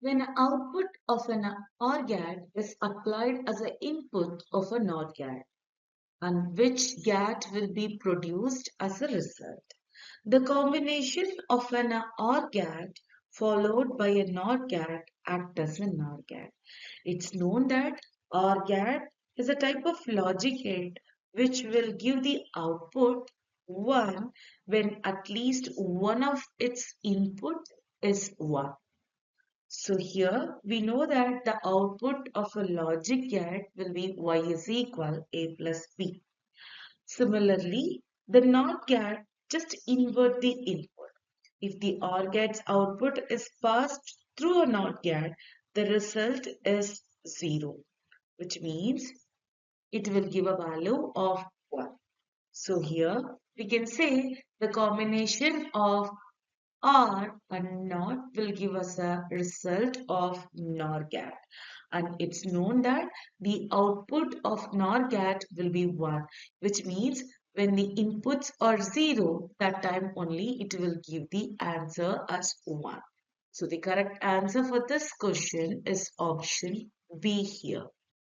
When an output of an OR gate is applied as an input of a NOT gate, and which gate will be produced as a result. The combination of an OR gate followed by a NOT gate acts as a NOR gate. It's known that OR gate is a type of logic gate which will give the output 1 when at least one of its input is 1. So here we know that the output of a logic gate will be y is equal a plus b. Similarly, the NOT gate just invert the input. If the OR gate's output is passed through a NOT gate, the result is 0, which means it will give a value of 1. So here we can say the combination of OR and NOT will give us a result of NOR gate. And it's known that the output of NOR gate will be 1, which means when the inputs are 0, that time only it will give the answer as 1. So the correct answer for this question is option B here.